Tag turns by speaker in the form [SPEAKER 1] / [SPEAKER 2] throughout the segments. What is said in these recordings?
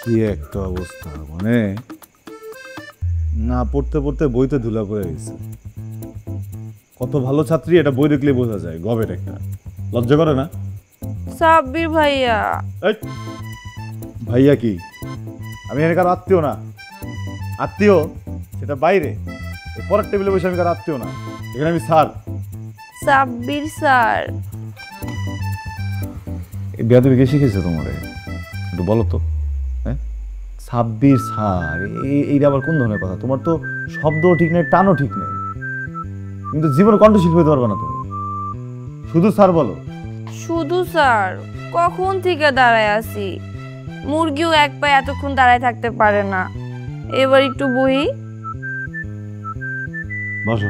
[SPEAKER 1] কি একটা অবস্থা, মানে না পড়তে পড়তে বইতে ধুলা পড়ে গেছে। কত ভালো ছাত্রী এটা বই দেখলে বোঝা যায়, গবেট একটা। লজ্জা করে না?
[SPEAKER 2] সাব্বির ভাইয়া।
[SPEAKER 1] ভাইয়া কি? আমি এখানে কারো আত্মীয় না। আত্মীয় সেটা বাইরে, পরের টেবিলে বসে আমি কারো আত্মীয় না, এখানে আমি স্যার।
[SPEAKER 2] সাব্বির স্যার।
[SPEAKER 1] এই বেয়াদবি কে শিখেছে তোমারে একটু বলো তো? হ্যাঁ, সাব্বির স্যার, এইটা আবার কোন ধরনের কথা? তোমার তো শব্দও ঠিক নেই, টানও ঠিক নেই, কিন্তু জীবনে কণ্ঠশিল্পী হতে পারবে না তুমি। শুধু স্যার বলো।
[SPEAKER 2] শুধু স্যার? কখন থেকে দাঁড়ায় আছি, মুরগিও এক পায়ে এতক্ষণ দাঁড়ায় থাকতে পারে না। এবার একটু বহি।
[SPEAKER 1] বসো।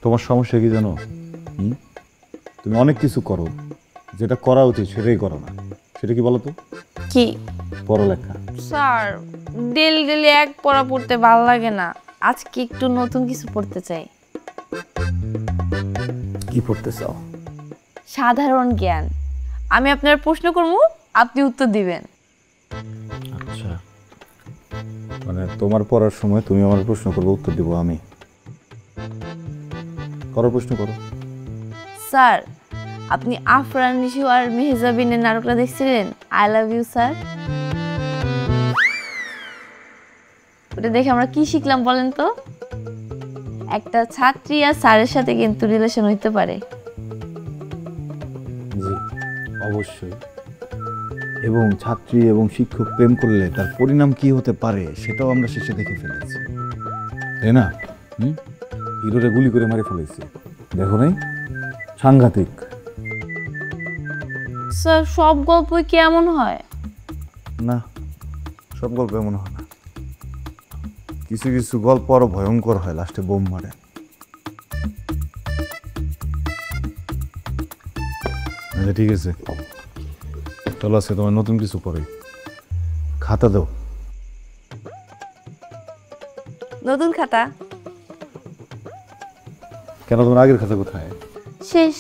[SPEAKER 1] তোমার সমস্যা কি জানো? তুমি অনেক কিছু করো, যেটা করা উচিত সেটাই করো না। সেটা কি বলো তো?
[SPEAKER 2] কি?
[SPEAKER 1] পড়ালেখা।
[SPEAKER 2] স্যার ডেলি ডেলি এক পড়া পড়তে ভালো লাগে না, আজকে একটু নতুন কিছু পড়তে চাই।
[SPEAKER 1] কি পড়তে চাও?
[SPEAKER 2] সাধারণ জ্ঞান। আমি আপনার প্রশ্ন করব, আপনি উত্তর দিবেন।
[SPEAKER 1] আচ্ছা, মানে তোমার পড়ার সময় তুমি আমার প্রশ্ন করবে, উত্তর দিব আমি। করো, প্রশ্ন করো।
[SPEAKER 2] স্যার আপনি আফরান নিশু আর মেহজাবিনের নাটকটা দেখছিলেন, আই লাভ ইউ স্যার? ওটা দেখে আমরা কি শিখলাম বলেন তো? একটা ছাত্রী আর স্যারের সাথে কিন্তু রিলেশন হইতে পারে।
[SPEAKER 1] জি অবশ্যই, এবং ছাত্রী এবং শিক্ষক প্রেম করলে তার পরিণাম কি হতে পারে সেটাও আমরা শেষে দেখে ফেলেছি, তাই না? হিরোরে গুলি করে মারে ফেলেছি, দেখো নাই? সাংঘাতিক।
[SPEAKER 2] স্যার সব গল্পই কি এমন হয়?
[SPEAKER 1] না, সব গল্প এমন হয় না। কিছু কিছু গল্প আরো ভয়ঙ্কর হয়, লাস্টে বোম মারে। আচ্ছা ঠিক আছে, চলো আজকে তোমার নতুন কিছু পড়ে। খাতা দাও।
[SPEAKER 2] নতুন খাতা?
[SPEAKER 1] কেন, তোমার আগের খাতা কোথায়?
[SPEAKER 2] শেষ।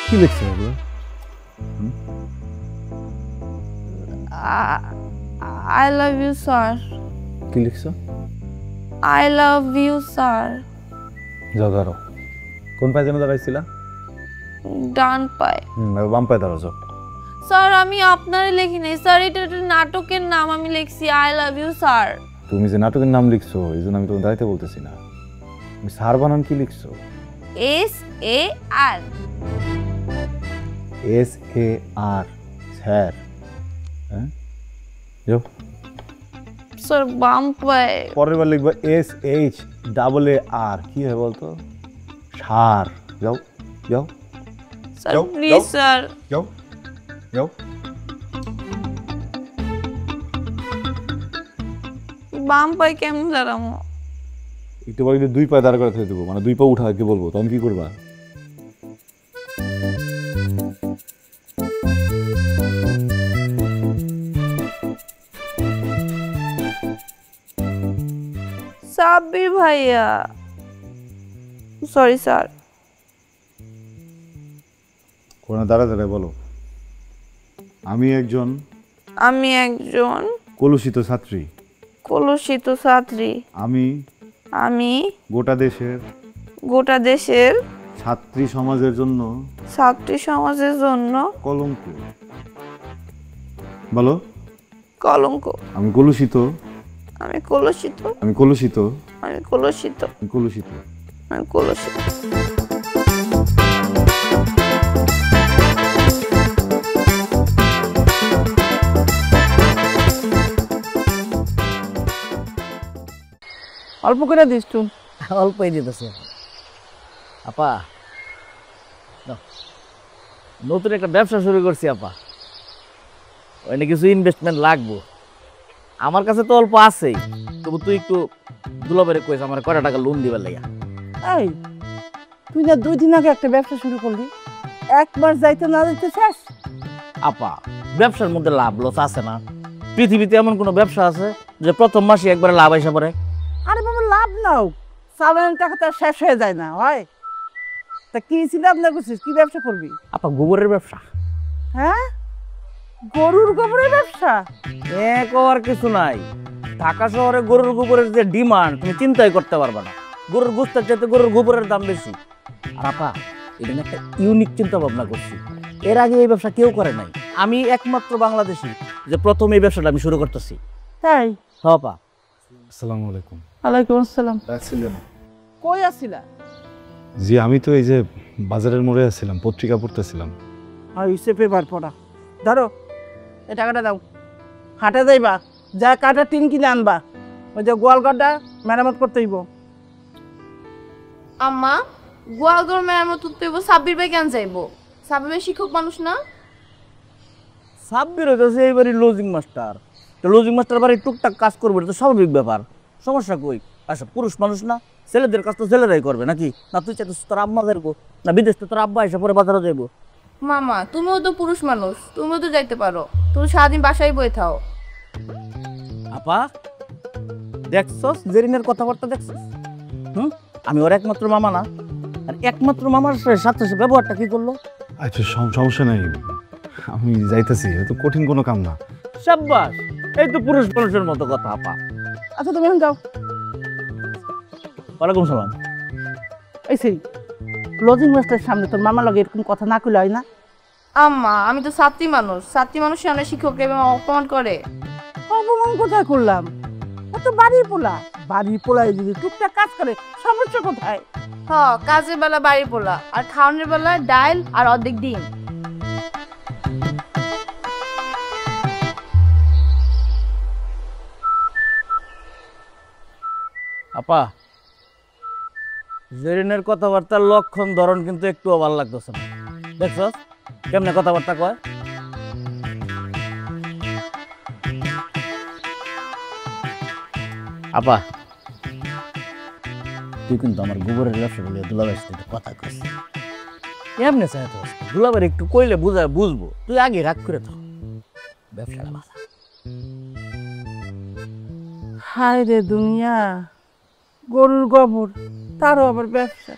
[SPEAKER 1] কি লিখছে এগুলো?
[SPEAKER 2] I love you sir.
[SPEAKER 1] কি লিখছো?
[SPEAKER 2] I love you sir.
[SPEAKER 1] যাও দাঁড়াও। কোন পায়ে যেন দাঁড়াইছিলা?
[SPEAKER 2] ডান পায়ে।
[SPEAKER 1] বাম পায়ে দাঁড়াও, যাও।
[SPEAKER 2] স্যার আমি আপনারে লিখি নাই স্যার, এটা একটা নাটকের নাম, আমি লিখছি আই লাভ ইউ স্যার।
[SPEAKER 1] তুমি যে নাটকের নাম লিখছো এই জন্য আমি তোমার দাঁড়াইতে বলতেছি না। তুমি স্যার বানান কি লিখছো?
[SPEAKER 2] SAR।
[SPEAKER 1] SAR, sir. হ্যাঁ, যাও।
[SPEAKER 2] স্যার বাম পায়ে।
[SPEAKER 1] পরের বার লিখবা SHAAR, কি হয় বলতো? সার। যাও যাও
[SPEAKER 2] স্যার প্লিজ স্যার।
[SPEAKER 1] যাও যাও।
[SPEAKER 2] বাম পায়ে কেমন দাঁড়াবো?
[SPEAKER 1] একটু বলি দুই পায়ে দাঁড় করে থেকে দেবো, মানে দুই পা উঠা কি বলবো, তখন কি করবা?
[SPEAKER 2] সাব্বির ভাইয়া, সরি স্যার।
[SPEAKER 1] কোনা দাঁড়া দাঁড়ায় বলো। আমি একজন কলুষিত ছাত্রী।
[SPEAKER 2] কলুষিত ছাত্রী। আমি
[SPEAKER 1] গোটা দেশের ছাত্রী সমাজের জন্য কলঙ্ক। বলো।
[SPEAKER 2] কলঙ্ক।
[SPEAKER 1] আমি কলুষিত।
[SPEAKER 3] অল্প করে দিস তুই। অল্পই দিতেছে আপা। নতুন একটা ব্যবসা শুরু করছি আপা, ওইখানে কিছু ইনভেস্টমেন্ট লাগবো। আমার কাছে তো অল্প আছেই, তবু তুই একটু দুলাবের কইস আমার কয়টা টাকা লোন দিবার লাগিয়া।
[SPEAKER 4] এই তুই না 2 দিন আগে একটা ব্যবসা শুরু করলি, 1 মাস যাইতে না যাইতে শেষ।
[SPEAKER 3] আপা, ব্যবসার মধ্যে লাভ লস আছে না? পৃথিবীতে এমন কোনো ব্যবসা আছে যে প্রথম মাসে একবারে লাভ আইসা পড়ে?
[SPEAKER 4] আরে বাবা লাভ নাও, সাধারণ টাকা তো আর শেষ হয়ে যায় না হয়। তা কি ছিল আপনার করছিস, কি ব্যবসা করবি?
[SPEAKER 3] আপা, গোবরের ব্যবসা।
[SPEAKER 4] হ্যাঁ, গরুর গোবরের ব্যবসা?
[SPEAKER 3] এক আর কিছু নাই, ঢাকা শহরে গরুর গোবরের যে ডিমান্ড তুমি চিন্তাই করতে পারবে না। গরুর গোস্তের চাইতে গরুর গোবরের দাম বেশি। আর আপা, এটা নিয়ে একটা ইউনিক চিন্তা ভাবনা করছি, এর আগে এই ব্যবসা কেউ করে নাই। আমি একমাত্র বাংলাদেশি যে প্রথম এই ব্যবসাটা আমি শুরু করতেছি।
[SPEAKER 4] তাই?
[SPEAKER 3] হ্যাঁ আপা।
[SPEAKER 1] আসসালামু আলাইকুম।
[SPEAKER 4] ওয়ালাইকুম আসসালাম।
[SPEAKER 1] রাখছিলেন?
[SPEAKER 4] কই আছিলা?
[SPEAKER 1] জি আমি তো এই যে বাজারের মোড়ে আছিলাম, পত্রিকা পড়তেছিলাম।
[SPEAKER 4] হইছে পেপার পড়া। ধরো এই টাকাটা দাও, হাটে যাইবা, যা কাটা টিন কিনে আনবা, ওই যে গোয়াল ঘরটা মেরামত করতে হইব।
[SPEAKER 2] আম্মা, গোয়ালঘর মেরামত করতে হইব, সাব্বির ভাই কেন যাইবো? সাব্বির ভাই শিক্ষক মানুষ না?
[SPEAKER 3] সাব্বির হইতেছে এইবারই লজিং মাস্টার, তো লজিং মাস্টার বাড়ি টুকটাক কাজ করবে, এটা তো স্বাভাবিক ব্যাপার। সমস্যা কই? আচ্ছা, পুরুষ মানুষ না, ছেলেদের কাজ তো ছেলেরাই করবে নাকি? না তুই চাইছিস তোর আম্মা যাইবো, না বিদেশ তো তোর আব্বা এসে পরে বাজারে যাইবো?
[SPEAKER 2] মামা, তুমিও তো পুরুষ মানুষ, তুমিও তো যাইতে পারো, তুমি সারাদিন বাসায় বই থাও।
[SPEAKER 3] আপা, দেখছস জেরিনের কথাবার্তা দেখছস? আমি ওর একমাত্র মামা না? আর একমাত্র মামার সাথে সে ব্যবহারটা কি করলো?
[SPEAKER 1] আচ্ছা সমস্যা নাই, আমি যাইতেছি, তো কঠিন কোনো কাম না।
[SPEAKER 3] সাব্বাস, এই তো পুরুষ মানুষের মতো কথা। আপা,
[SPEAKER 4] আচ্ছা তুমি এখন যাও।
[SPEAKER 3] ওয়ালাইকুম সালাম।
[SPEAKER 4] এই সেই লজিং মাস্টারের সামনে তোর মামা লগে এরকম কথা না কইলে হয় না?
[SPEAKER 2] আম্মা, আমি তো ছাত্রী মানুষ সামনে শিক্ষককে এভাবে অপমান করে?
[SPEAKER 4] অপমান কোথায় করলাম? ও তো বাড়ির পোলা, বাড়ির পোলায় যদি টুকটাক কাজ করে সমস্যা কোথায়?
[SPEAKER 2] হ, কাজের বেলা বাড়ি পোলা, আর খাওয়ানোর বেলা ডাল আর অর্ধেক ডিম।
[SPEAKER 3] আপা, জেরিনের কথাবার্তার লক্ষণ ধরন কিন্তু একটুও ভালো লাগতেছে না। দেখছস কেমনে কথাবার্তা কয়? আপা, তুই কিন্তু আমার গোবরের ব্যবসা বলে দুলাভাইয়ের সাথে কথা কইস এমনি চাই তো, দুলাভাই একটু কইলে বুঝবো। তুই আগে রাগ করে থাক, ব্যবসাটা বাঁচা।
[SPEAKER 4] হায় রে দুনিয়া, গরুর গোবর, তারও আবার ব্যবসা।